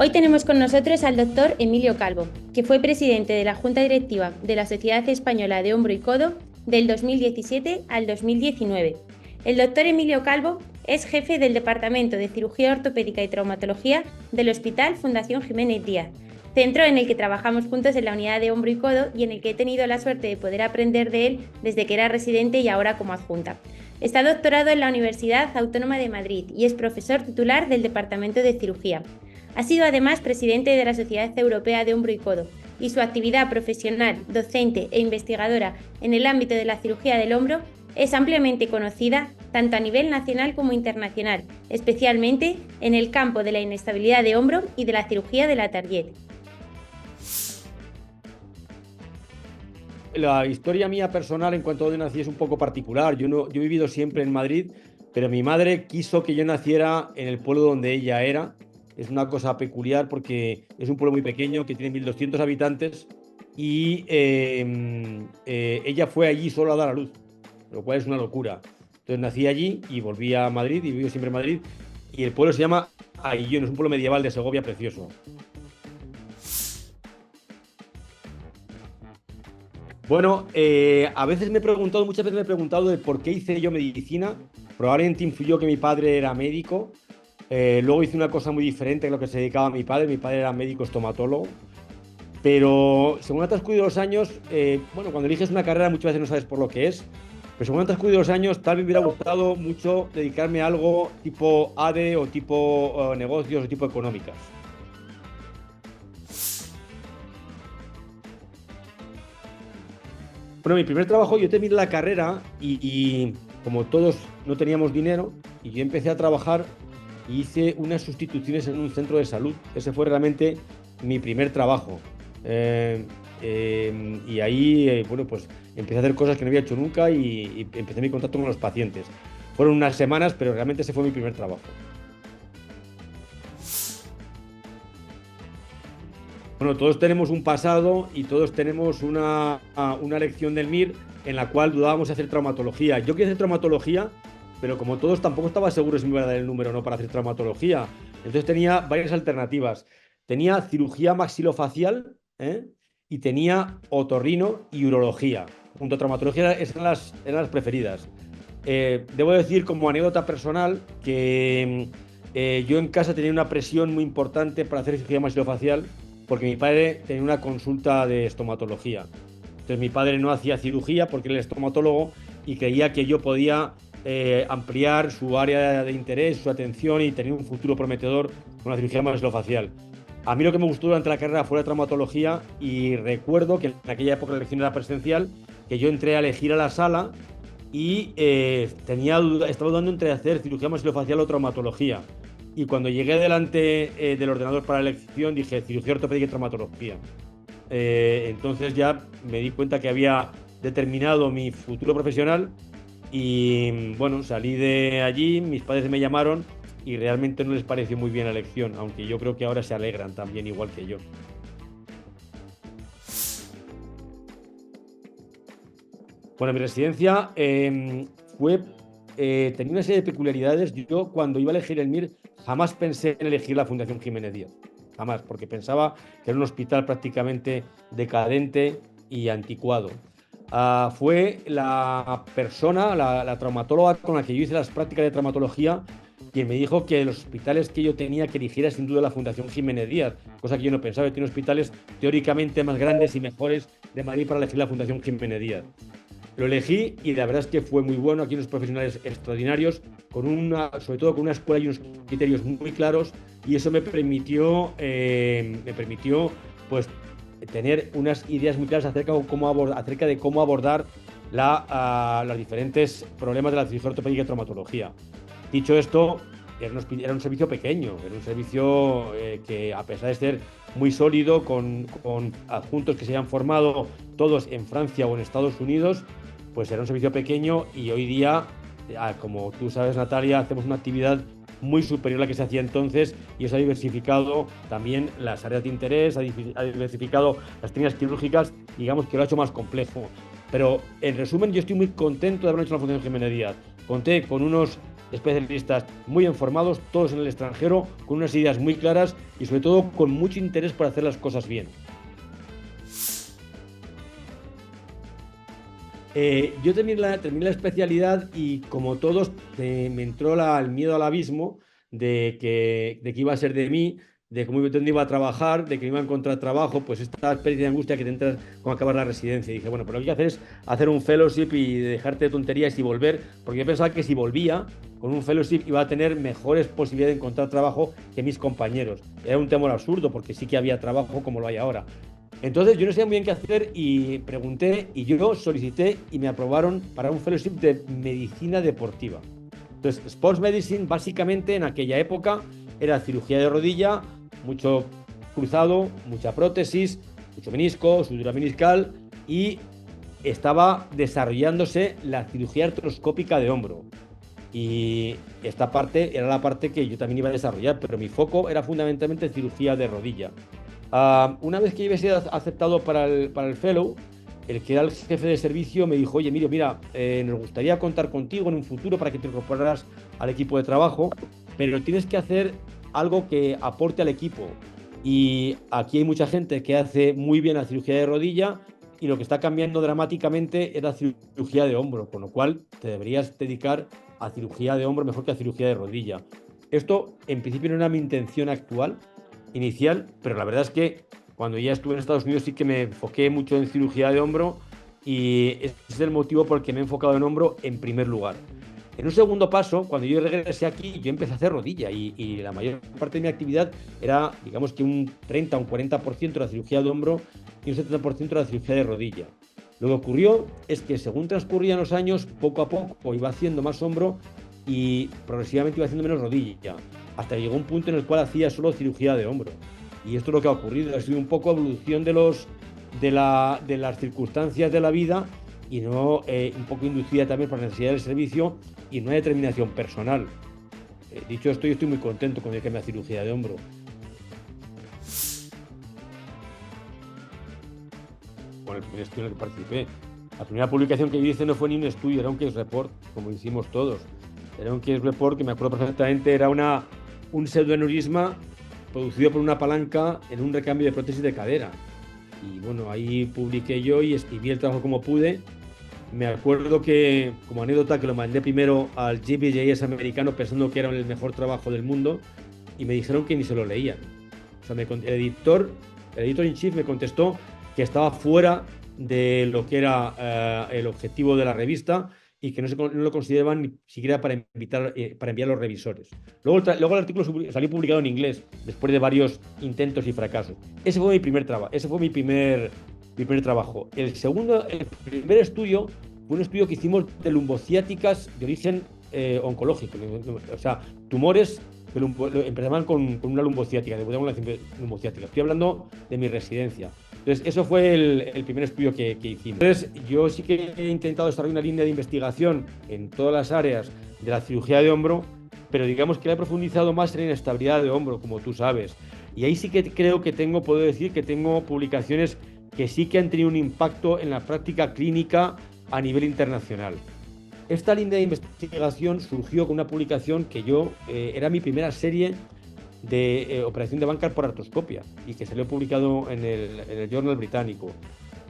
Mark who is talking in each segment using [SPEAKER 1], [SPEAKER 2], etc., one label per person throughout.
[SPEAKER 1] Hoy tenemos con nosotros al doctor Emilio Calvo, que fue presidente de la Junta Directiva de la Sociedad Española de Hombro y Codo del 2017 al 2019. El doctor Emilio Calvo es jefe del Departamento de Cirugía Ortopédica y Traumatología del Hospital Fundación Jiménez Díaz, centro en el que trabajamos juntos en la unidad de hombro y codo y en el que he tenido la suerte de poder aprender de él desde que era residente y ahora como adjunta. Está doctorado en la Universidad Autónoma de Madrid y es profesor titular del Departamento de Cirugía. Ha sido además presidente de la Sociedad Europea de Hombro y Codo, y su actividad profesional, docente e investigadora en el ámbito de la cirugía del hombro es ampliamente conocida tanto a nivel nacional como internacional, especialmente en el campo de la inestabilidad de hombro y de la cirugía de la Target.
[SPEAKER 2] La historia mía personal en cuanto a dónde nací es un poco particular. Yo he vivido siempre en Madrid, pero mi madre quiso que yo naciera en el pueblo donde ella era. Es una cosa peculiar porque es un pueblo muy pequeño que tiene 1.200 habitantes y ella fue allí solo a dar a luz, lo cual es una locura. Entonces nací allí y volví a Madrid y vivo siempre en Madrid. Y el pueblo se llama Aillón, es un pueblo medieval de Segovia precioso. Bueno, a veces me he preguntado, muchas veces me he preguntado de por qué hice yo medicina. Probablemente influyó que mi padre era médico. Luego hice una cosa muy diferente a lo que se dedicaba mi padre. Mi padre era médico estomatólogo. Pero según ha transcurrido los años, bueno, cuando eliges una carrera muchas veces no sabes por lo que es. Pero según han transcurrido los años, tal vez me hubiera gustado mucho dedicarme a algo tipo ADE o tipo negocios o tipo económicas. Bueno, mi primer trabajo, yo terminé la carrera y como todos no teníamos dinero, y yo empecé a trabajar y hice unas sustituciones en un centro de salud. Ese fue realmente mi primer trabajo. Y ahí, bueno, pues empecé a hacer cosas que no había hecho nunca y empecé mi contacto con los pacientes. Fueron unas semanas, pero realmente ese fue mi primer trabajo. Bueno, todos tenemos un pasado y todos tenemos una lección del MIR en la cual dudábamos de hacer traumatología. Yo quería hacer traumatología, pero como todos tampoco estaba seguro si me iba a dar el número o no para hacer traumatología. Entonces tenía varias alternativas. Tenía cirugía maxilofacial, ¿eh? Y tenía otorrino y urología. Junto a traumatología eran las preferidas. Debo decir como anécdota personal que yo en casa tenía una presión muy importante para hacer cirugía maxilofacial porque mi padre tenía una consulta de estomatología. Entonces mi padre no hacía cirugía porque él es estomatólogo y creía que yo podía ampliar su área de interés, su atención y tener un futuro prometedor con la cirugía maxilofacial. A mí lo que me gustó durante la carrera fue la traumatología y recuerdo que en aquella época la elección era presencial, que yo entré a elegir a la sala y estaba dudando entre hacer cirugía maxilofacial o traumatología. Y cuando llegué delante del ordenador para la elección dije cirugía ortopédica y traumatología. Entonces ya me di cuenta que había determinado mi futuro profesional y bueno, salí de allí, mis padres me llamaron y realmente no les pareció muy bien la elección, aunque yo creo que ahora se alegran también igual que yo. Bueno, mi residencia tenía una serie de peculiaridades. Yo cuando iba a elegir el MIR jamás pensé en elegir la Fundación Jiménez Díaz. Jamás, porque pensaba que era un hospital prácticamente decadente y anticuado. Fue la persona, la traumatóloga con la que yo hice las prácticas de traumatología, quien me dijo que de los hospitales que yo tenía que elegir era sin duda la Fundación Jiménez Díaz, cosa que yo no pensaba. Yo tenía hospitales teóricamente más grandes y mejores de Madrid para elegir la Fundación Jiménez Díaz. Lo elegí y la verdad es que fue muy bueno. Aquí unos profesionales extraordinarios, sobre todo con una escuela y unos criterios muy claros, y eso me permitió pues, tener unas ideas muy claras acerca de cómo abordar los diferentes problemas de la cirugía ortopédica y traumatología. Dicho esto, era un servicio pequeño, era un servicio que, a pesar de ser muy sólido, con adjuntos que se hayan formado todos en Francia o en Estados Unidos, pues era un servicio pequeño y hoy día, como tú sabes, Natalia, hacemos una actividad muy superior a la que se hacía entonces y eso ha diversificado también las áreas de interés, ha diversificado las técnicas quirúrgicas, digamos que lo ha hecho más complejo. Pero en resumen, yo estoy muy contento de haber hecho la Fundación Jiménez Díaz. Conté con unos especialistas muy informados, todos en el extranjero, con unas ideas muy claras y sobre todo con mucho interés por hacer las cosas bien. Yo terminé la especialidad y como todos me entró el miedo al abismo de que iba a ser de mí, de dónde iba a trabajar, de que iba a encontrar trabajo, pues esta especie de angustia que te entras con acabar la residencia. Y dije, bueno, pero lo que hay que hacer es hacer un fellowship y dejarte de tonterías y volver, porque yo pensaba que si volvía con un fellowship iba a tener mejores posibilidades de encontrar trabajo que mis compañeros. Era un temor absurdo, porque sí que había trabajo como lo hay ahora. Entonces yo no sabía muy bien qué hacer y pregunté y yo solicité y me aprobaron para un fellowship de medicina deportiva. Entonces, Sports Medicine básicamente en aquella época era cirugía de rodilla, mucho cruzado, mucha prótesis, mucho menisco, sutura meniscal y estaba desarrollándose la cirugía artroscópica de hombro. Y esta parte era la parte que yo también iba a desarrollar, pero mi foco era fundamentalmente cirugía de rodilla. Una vez que yo había sido aceptado para el fellow, el que era el jefe de servicio me dijo, oye, Emilio, mira, nos gustaría contar contigo en un futuro para que te incorporaras al equipo de trabajo, pero tienes que hacer algo que aporte al equipo. Y aquí hay mucha gente que hace muy bien la cirugía de rodilla y lo que está cambiando dramáticamente es la cirugía de hombro, con lo cual te deberías dedicar a cirugía de hombro mejor que a cirugía de rodilla. Esto en principio no era mi intención actual, inicial, pero la verdad es que cuando ya estuve en Estados Unidos sí que me enfoqué mucho en cirugía de hombro y ese es el motivo por el que me he enfocado en hombro en primer lugar. En un segundo paso, cuando yo regresé aquí, yo empecé a hacer rodilla y la mayor parte de mi actividad era, digamos que un 30 o un 40% de la cirugía de hombro y un 70% de la cirugía de rodilla. Lo que ocurrió es que según transcurrían los años, poco a poco iba haciendo más hombro y progresivamente iba haciendo menos rodilla, hasta que llegó un punto en el cual hacía solo cirugía de hombro. Y esto es lo que ha ocurrido, ha sido un poco evolución de las circunstancias de la vida y no un poco inducida también por la necesidad del servicio y una determinación personal. Dicho esto, yo estoy muy contento con dedicarme a cirugía de hombro. Con el primer estudio en el que participé. La primera publicación que yo hice no fue ni un estudio, era un case report, como hicimos todos. Era un case report que me acuerdo perfectamente, era un pseudoaneurisma producido por una palanca en un recambio de prótesis de cadera. Y bueno, ahí publiqué yo y escribí el trabajo como pude. Me acuerdo que, como anécdota, que lo mandé primero al JBJS americano pensando que era el mejor trabajo del mundo y me dijeron que ni se lo leían. O sea, el editor in chief me contestó que estaba fuera de lo que era el objetivo de la revista y que no lo consideraban ni siquiera para enviar a los revisores. Luego el artículo salió publicado en inglés, después de varios intentos y fracasos. Ese fue mi primer trabajo. Ese fue mi primer trabajo. El primer estudio fue un estudio que hicimos de lumbociáticas de origen oncológico, o sea, tumores que empezaban con una lumbociática, debutamos la lumbociática. Estoy hablando de mi residencia. Entonces, eso fue el primer estudio que hicimos. Entonces, yo sí que he intentado desarrollar una línea de investigación en todas las áreas de la cirugía de hombro, pero digamos que la he profundizado más en la inestabilidad de hombro, como tú sabes. Y ahí sí que creo que puedo decir que tengo publicaciones que sí que han tenido un impacto en la práctica clínica a nivel internacional. Esta línea de investigación surgió con una publicación que era mi primera serie de operación de Bankart por artroscopia y que salió publicado en el Journal británico.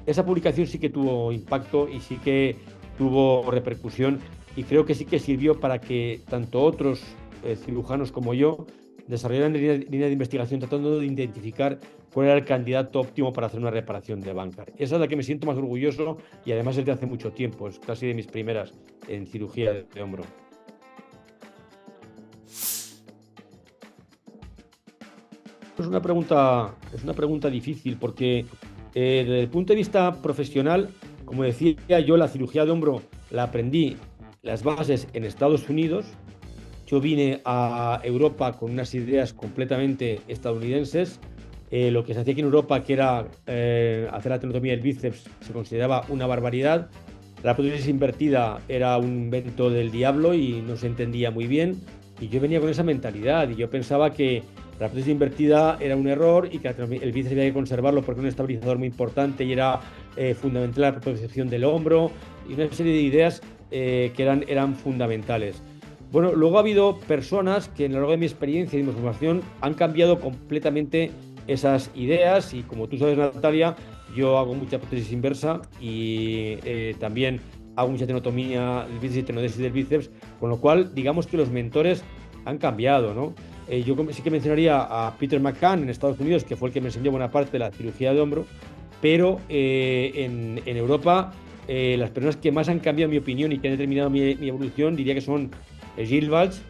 [SPEAKER 2] Esa publicación sí que tuvo impacto y sí que tuvo repercusión y creo que sí que sirvió para que tanto otros cirujanos como yo desarrollaran línea de investigación tratando de identificar cuál era el candidato óptimo para hacer una reparación de Bankart. Esa es la que me siento más orgulloso y además es de hace mucho tiempo, es casi de mis primeras en cirugía de hombro. Es una pregunta difícil porque desde el punto de vista profesional, como decía yo, la cirugía de hombro la aprendí las bases en Estados Unidos. Yo vine a Europa con unas ideas completamente estadounidenses. Lo que se hacía aquí en Europa, que era hacer la tenotomía del bíceps, se consideraba una barbaridad. La prótesis invertida era un invento del diablo y no se entendía muy bien. Y yo venía con esa mentalidad y yo pensaba que la prótesis invertida era un error y que el bíceps había que conservarlo porque era un estabilizador muy importante y era fundamental la protección del hombro y una serie de ideas que eran fundamentales. Bueno, luego ha habido personas que a lo largo de mi experiencia y de mi formación han cambiado completamente esas ideas y como tú sabes, Natalia, yo hago mucha prótesis inversa y también hago mucha tenotomía del bíceps y tenodesis del bíceps, con lo cual digamos que los mentores han cambiado, ¿no? Yo sí que mencionaría a Peter McCann en Estados Unidos, que fue el que me enseñó buena parte de la cirugía de hombro, pero en Europa las personas que más han cambiado mi opinión y que han determinado mi evolución diría que son Gilles Valls,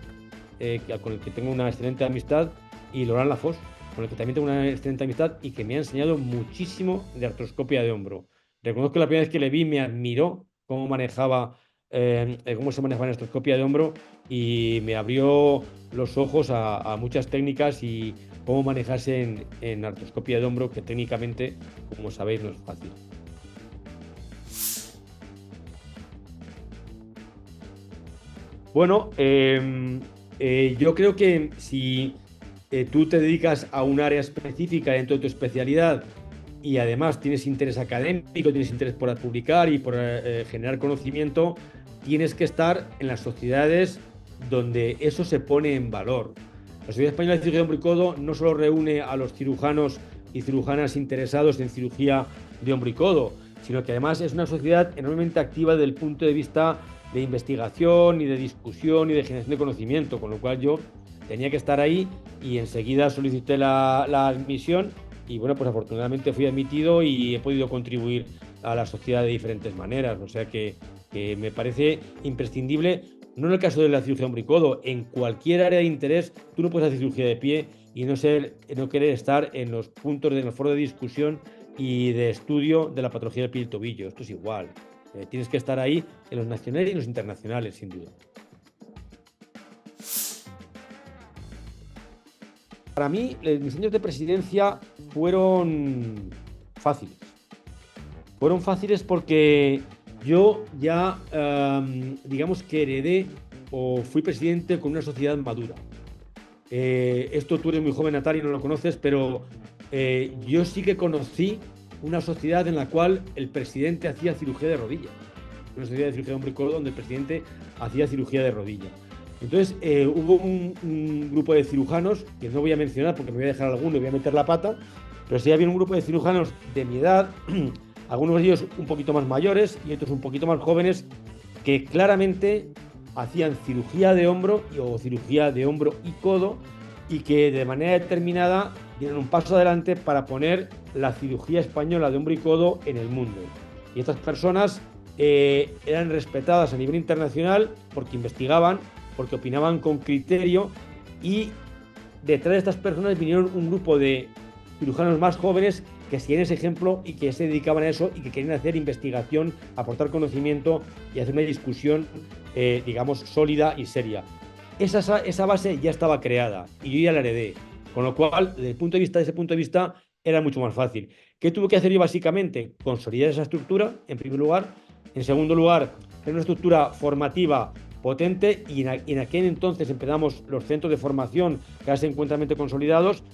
[SPEAKER 2] con el que tengo una excelente amistad, y Laurent Lafosse, con el que también tengo una excelente amistad y que me ha enseñado muchísimo de artroscopia de hombro. Reconozco que la primera vez que le vi me admiró cómo se manejaba la artroscopia de hombro y me abrió los ojos a muchas técnicas y cómo manejarse en artroscopia de hombro, que técnicamente, como sabéis, no es fácil. Bueno, yo creo que si tú te dedicas a un área específica dentro de tu especialidad y además tienes interés académico, tienes interés por publicar y por generar conocimiento, tienes que estar en las sociedades donde eso se pone en valor. La Sociedad Española de Cirugía de Hombro y Codo no solo reúne a los cirujanos y cirujanas interesados en cirugía de hombro y codo, sino que además es una sociedad enormemente activa desde el punto de vista de investigación y de discusión y de generación de conocimiento, con lo cual yo tenía que estar ahí y enseguida solicité la admisión y bueno, pues afortunadamente fui admitido y he podido contribuir a la sociedad de diferentes maneras, o sea que me parece imprescindible, no en el caso de la cirugía de hombro y codo, en cualquier área de interés tú no puedes hacer cirugía de pie y no querer estar en los puntos, en los foros de discusión y de estudio de la patología del pie y el tobillo, esto es igual. Tienes que estar ahí en los nacionales y en los internacionales, sin duda. Para mí, mis años de presidencia fueron fáciles. Fueron fáciles porque yo ya, digamos que heredé o fui presidente con una sociedad madura. Esto tú eres muy joven, Natalia, y no lo conoces, pero yo sí que conocí una sociedad en la cual el presidente hacía cirugía de rodilla. Una sociedad de cirugía de hombro y codo donde el presidente hacía cirugía de rodilla. Entonces hubo un grupo de cirujanos, que no voy a mencionar porque me voy a dejar alguno y voy a meter la pata, pero sí había un grupo de cirujanos de mi edad, algunos de ellos un poquito más mayores y otros un poquito más jóvenes, que claramente hacían cirugía de hombro o cirugía de hombro y codo y que de manera determinada dieron un paso adelante para poner la cirugía española de hombro y codo en el mundo. Y estas personas eran respetadas a nivel internacional porque investigaban, porque opinaban con criterio y detrás de estas personas vinieron un grupo de cirujanos más jóvenes que seguían ese ejemplo y que se dedicaban a eso y que querían hacer investigación, aportar conocimiento y hacer una discusión, digamos, sólida y seria. Esa base ya estaba creada y yo ya la heredé, con lo cual, desde ese punto de vista, era mucho más fácil. ¿Qué tuve que hacer yo básicamente? Consolidar esa estructura, en primer lugar. En segundo lugar, tener una estructura formativa potente y en aquel entonces empezamos los centros de formación que ahora se encuentran consolidados,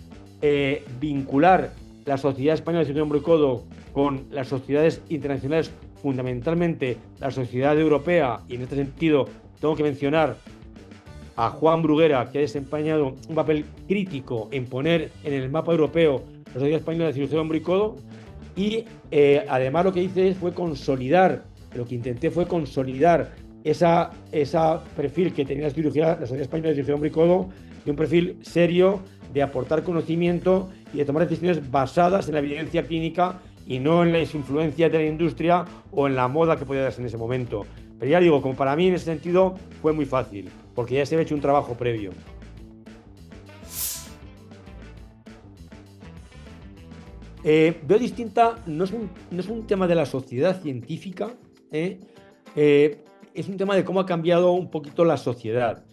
[SPEAKER 2] vincular la Sociedad Española de Cirugía de Hombro y Codo con las sociedades internacionales, fundamentalmente la Sociedad Europea, y en este sentido tengo que mencionar a Juan Bruguera, que ha desempeñado un papel crítico en poner en el mapa europeo la Sociedad Española de Cirugía de Hombro y Codo, y además lo que intenté fue consolidar esa perfil que tenía la Sociedad Española de Cirugía de Hombro y Codo, de un perfil serio, de aportar conocimiento y de tomar decisiones basadas en la evidencia clínica y no en las influencias de la industria o en la moda que podía darse en ese momento. Pero ya digo, como para mí en ese sentido fue muy fácil, porque ya se había hecho un trabajo previo. Veo distinta, no es un tema de la sociedad científica, es un tema de cómo ha cambiado un poquito la sociedad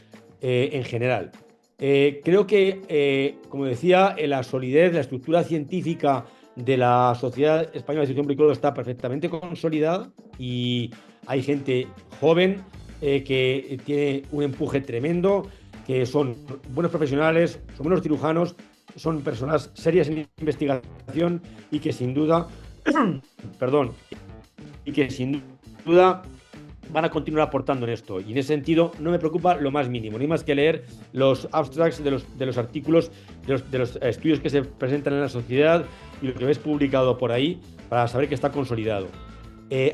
[SPEAKER 2] en general. Creo que, como decía, la solidez, la estructura científica de la Sociedad Española de Cirugía de Hombro y Codo está perfectamente consolidada y hay gente joven que tiene un empuje tremendo, que son buenos profesionales, son buenos cirujanos, son personas serias en investigación y que sin duda, van a continuar aportando en esto. Y en ese sentido no me preocupa lo más mínimo. No hay más que leer los abstracts de los artículos, de los estudios que se presentan en la sociedad y lo que ves publicado por ahí para saber que está consolidado.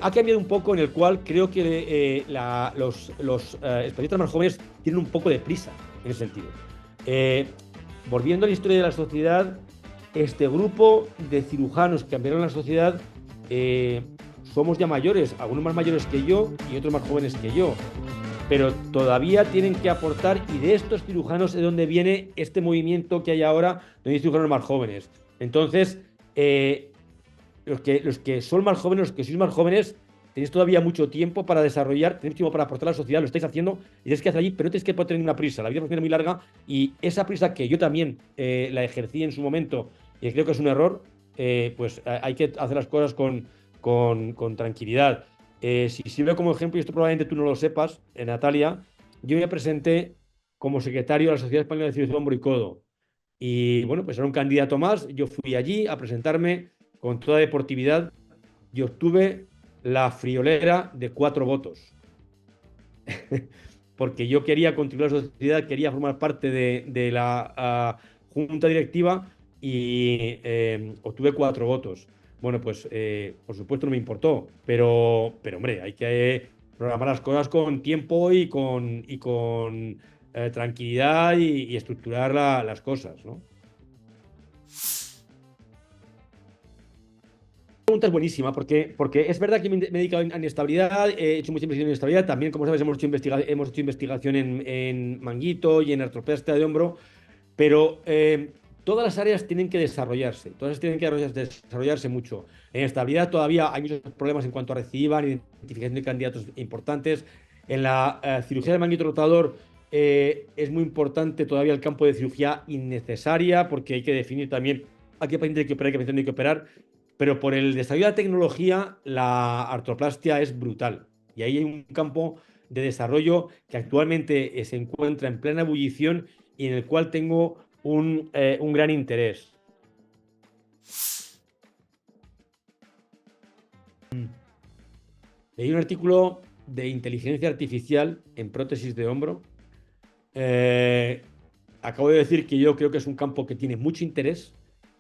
[SPEAKER 2] Ha cambiado un poco en el cual creo que los especialistas más jóvenes tienen un poco de prisa en ese sentido. Volviendo a la historia de la sociedad, este grupo de cirujanos que cambiaron la sociedad somos ya mayores, algunos más mayores que yo y otros más jóvenes que yo, pero todavía tienen que aportar, y de estos cirujanos es donde viene este movimiento que hay ahora, donde hay cirujanos más jóvenes. Entonces, los que son más jóvenes, los que sois más jóvenes, tenéis todavía mucho tiempo para desarrollar, tenéis tiempo para aportar a la sociedad, lo estáis haciendo y tenéis que hacer allí, pero no tenéis que tener una prisa. La vida es muy larga y esa prisa que yo también la ejercí en su momento y creo que es un error, pues hay que hacer las cosas con tranquilidad. Si sirve como ejemplo, y esto probablemente tú no lo sepas, Natalia, yo me presenté como secretario de la Sociedad Española de Cirugía Hombro y Codo. Y bueno, pues era un candidato más. Yo fui allí a presentarme con toda deportividad y obtuve la friolera de 4 votos. Porque yo quería contribuir a la sociedad, quería formar parte de la junta directiva y obtuve 4 votos. Bueno, pues por supuesto no me importó, pero hombre, hay que programar las cosas con tiempo y con tranquilidad y estructurar las cosas, ¿no? Pregunta es buenísima porque es verdad que me he dedicado a inestabilidad, he hecho mucha investigación en inestabilidad, también, como sabes, hemos hecho investigación en manguito y en artroplastia de hombro, pero todas las áreas tienen que desarrollarse, todas tienen que desarrollarse mucho. En estabilidad todavía hay muchos problemas en cuanto a reciban, identificación de candidatos importantes. En la cirugía del manguito rotador es muy importante todavía el campo de cirugía innecesaria, porque hay que definir también a qué paciente hay que operar, qué paciente no hay que operar. Pero por el desarrollo de la tecnología, la artroplastia es brutal. Y ahí hay un campo de desarrollo que actualmente se encuentra en plena ebullición y en el cual tengo un gran interés. Leí un artículo de inteligencia artificial en prótesis de hombro. Acabo de decir que yo creo que es un campo que tiene mucho interés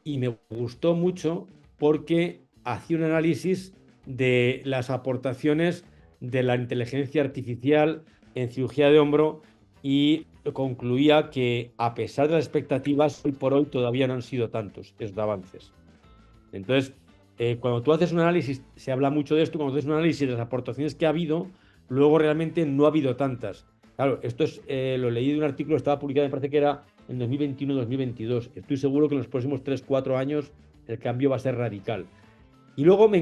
[SPEAKER 2] y me gustó mucho porque hacía un análisis de las aportaciones de la inteligencia artificial en cirugía de hombro y concluía que, a pesar de las expectativas, hoy por hoy todavía no han sido tantos esos avances. Entonces, cuando tú haces un análisis, se habla mucho de esto, cuando haces un análisis de las aportaciones que ha habido, luego realmente no ha habido tantas. Claro, esto es, lo leí de un artículo, estaba publicado, me parece que era en 2021-2022. Estoy seguro que en los próximos 3-4 años el cambio va a ser radical. Y luego me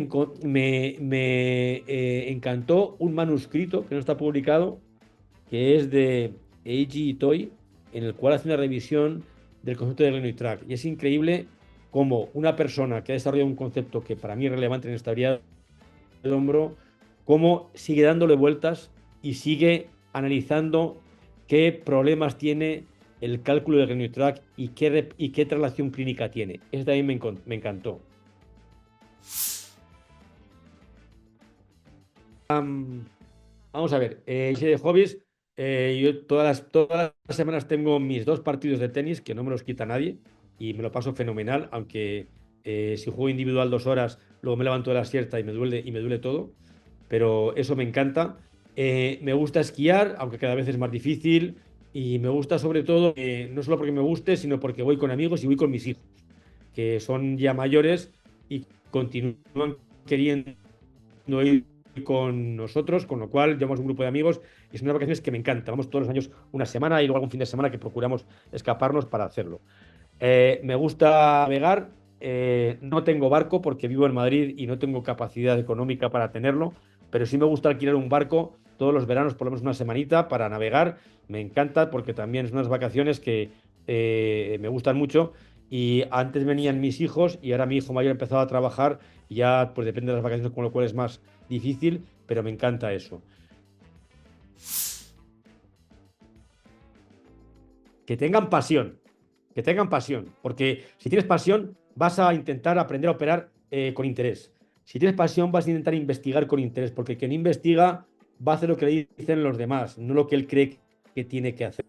[SPEAKER 2] encantó un manuscrito que no está publicado, que es de Eiji Itoi, en el cual hace una revisión del concepto de glenoid track. Y es increíble cómo una persona que ha desarrollado un concepto que para mí es relevante en estabilidad del hombro, cómo sigue dándole vueltas y sigue analizando qué problemas tiene el cálculo del glenoid track y qué relación clínica tiene. Eso también me encantó. Vamos a ver, de hobbies, yo todas las semanas tengo mis 2 partidos de tenis, que no me los quita nadie, y me lo paso fenomenal, aunque si juego individual 2 horas, luego me levanto de la siesta y me duele todo, pero eso me encanta. Me gusta esquiar, aunque cada vez es más difícil, y me gusta sobre todo, no solo porque me guste, sino porque voy con amigos y voy con mis hijos, que son ya mayores y continúan queriendo ir con nosotros, con lo cual llevamos un grupo de amigos y son unas vacaciones que me encantan. Vamos todos los años una semana y luego algún fin de semana que procuramos escaparnos para hacerlo. Me gusta navegar, no tengo barco porque vivo en Madrid y no tengo capacidad económica para tenerlo, pero sí me gusta alquilar un barco todos los veranos, por lo menos una semanita, para navegar. Me encanta porque también son unas vacaciones que me gustan mucho. Y antes venían mis hijos y ahora mi hijo mayor ha empezado a trabajar y ya pues depende de las vacaciones, con lo cual es más difícil, pero me encanta eso. Que tengan pasión, porque si tienes pasión vas a intentar aprender a operar con interés. Si tienes pasión vas a intentar investigar con interés, porque quien investiga va a hacer lo que le dicen los demás, no lo que él cree que tiene que hacer.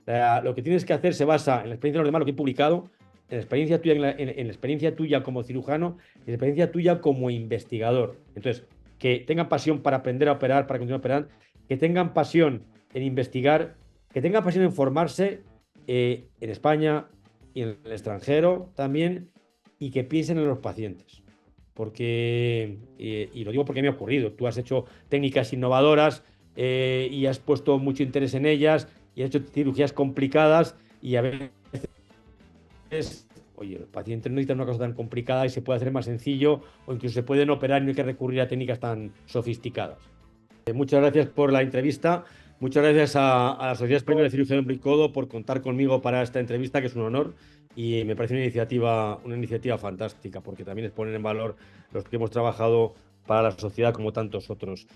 [SPEAKER 2] O sea, lo que tienes que hacer se basa en la experiencia de los demás, lo que he publicado, en la experiencia tuya, en la experiencia tuya como cirujano y en la experiencia tuya como investigador. Entonces, que tengan pasión para aprender a operar, para continuar operando, que tengan pasión en investigar, que tengan pasión en formarse en España y en el extranjero también, y que piensen en los pacientes. Porque, y lo digo porque me ha ocurrido, tú has hecho técnicas innovadoras y has puesto mucho interés en ellas y has hecho cirugías complicadas y a veces, oye, el paciente no necesita una cosa tan complicada y se puede hacer más sencillo o incluso se pueden operar y no hay que recurrir a técnicas tan sofisticadas. Muchas gracias por la entrevista. Muchas gracias a la Sociedad Española de Cirugía de Hombro y Codo por contar conmigo para esta entrevista, que es un honor y me parece una iniciativa fantástica, porque también es poner en valor los que hemos trabajado para la sociedad como tantos otros.